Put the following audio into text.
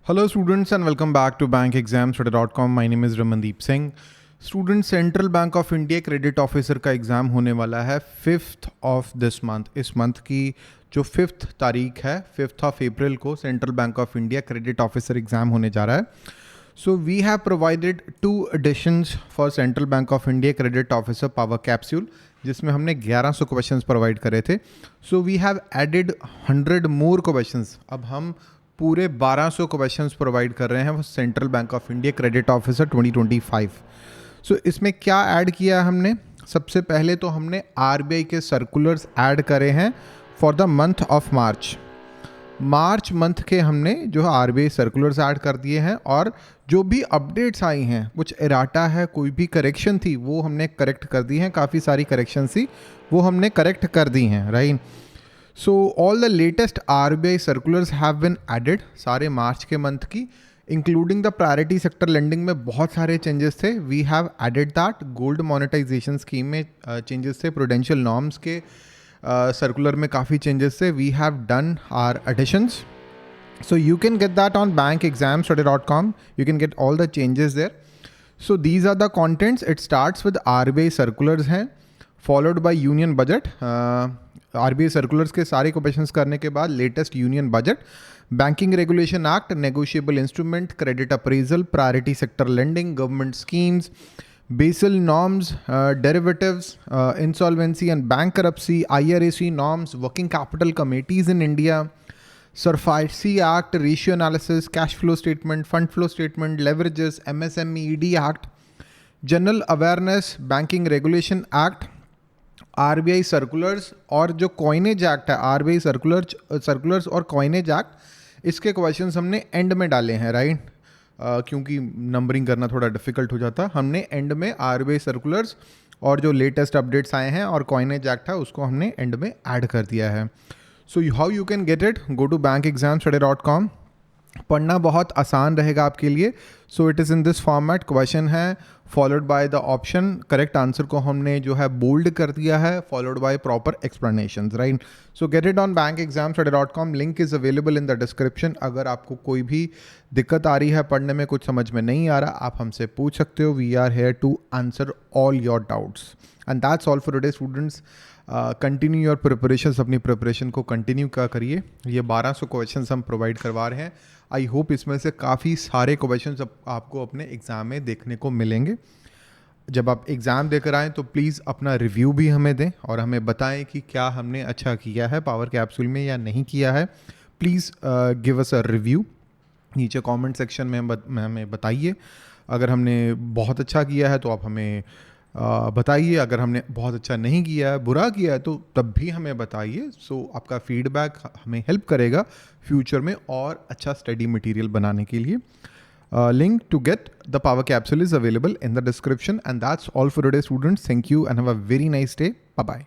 Hello students and welcome back to bankexamstudy.com. My name is Ramandeep Singh. Student Central Bank of India credit officer का exam होने वाला है 5th of this month. इस month की जो 5th तारीख है 5th ऑफ अप्रैल को Central Bank of India credit officer exam होने जा रहा है। So we have provided 2 editions for Central Bank of India credit officer power capsule, जिसमें हमने 1100 क्वेश्चंस प्रोवाइड करे थे। So we have added 100 more questions. अब हम पूरे 1200 क्वेश्चंस प्रोवाइड कर रहे हैं central Bank of India credit officer 2025। सो इसमें क्या ऐड किया है हमने? सबसे पहले तो हमने आरबीआई के सर्कुलर्स ऐड करे हैं for the month of March month के हमने जो आरबीआई सर्कुलर्स ऐड कर दिए हैं, और जो भी अपडेट्स आई हैं, कुछ एराटा है, कोई भी करेक्शन थी, वो हमने करेक्ट कर दी हैं। काफ़ी सारी करेक्शन थी, वो हमने करेक्ट कर दी हैं, right. So all the latest RBI circulars have been added सारे मार्च के मंथ की, including the priority sector lending में बहुत सारे चेंजेस थे। We have added that. Gold monetization scheme में चेंजेस थे, प्रूडेंशियल नॉर्म्स के सर्कुलर में काफ़ी चेंजेस थे। We have done our editions, so you can get that on bankexamstudy.com. You can get all the changes there. So these are the contents. It starts with RBI circulars हैं, followed by union budget. RBI circulars के सारे questions करने के बाद latest union budget, banking regulation act, negotiable instrument, credit appraisal, priority sector lending, government schemes, Basel norms, derivatives, insolvency and bankruptcy, IRAC norms, working capital committees in India, SARFAESI Act, Ratio Analysis, Cash Flow Statement, Fund Flow Statement, Leverages, MSME ED Act, General Awareness, Banking Regulation Act, RBI Circulars, और जो Coinage Act है, RBI Circulars और Coinage Act, इसके questions हमने and में डाले हैं, right. क्योंकि नंबरिंग करना थोड़ा डिफिकल्ट हो जाता, हमने एंड में RBI Circulars और जो लेटेस्ट अपडेट्स आए हैं और Coinage Act है उसको हमने एंड में ऐड कर दिया है। So how you can get it? Go to bankexamstudy.com. पढ़ना बहुत आसान रहेगा आपके लिए। So it is in this format. Question है followed by the option. Correct answer को हमने जो है बोल्ड कर दिया है, followed by proper explanations, right? So get it on bankexamstudy.com. Link is available in the description. अगर आपको कोई भी दिक्कत आ रही है, पढ़ने में कुछ समझ में नहीं आ रहा, आप हमसे पूछ सकते हो। We are here to answer all your doubts. And that's all for today, students. Continue your preparations, अपनी प्रिपरेशन को कंटिन्यू क्या करिए। ये 1200 क्वेश्चंस हम प्रोवाइड करवा रहे हैं। आई होप इसमें से काफ़ी सारे क्वेश्चंस आपको अपने एग्ज़ाम में देखने को मिलेंगे। जब आप एग्ज़ाम देकर आएँ तो प्लीज़ अपना रिव्यू भी हमें दें और हमें बताएं कि क्या हमने अच्छा किया है पावर कैप्सूल में या नहीं किया है। Please give us a review नीचे कमेंट सेक्शन में हमें बताइए। अगर हमने बहुत अच्छा किया है तो आप हमें बताइए, अगर हमने बहुत अच्छा नहीं किया है, बुरा किया है, तो तब भी हमें बताइए। सो आपका फीडबैक हमें हेल्प करेगा फ्यूचर में और अच्छा स्टडी मटेरियल बनाने के लिए। Link to get the power capsule is available in the description. And that's all for today students. Thank you and have a very nice day. Bye bye.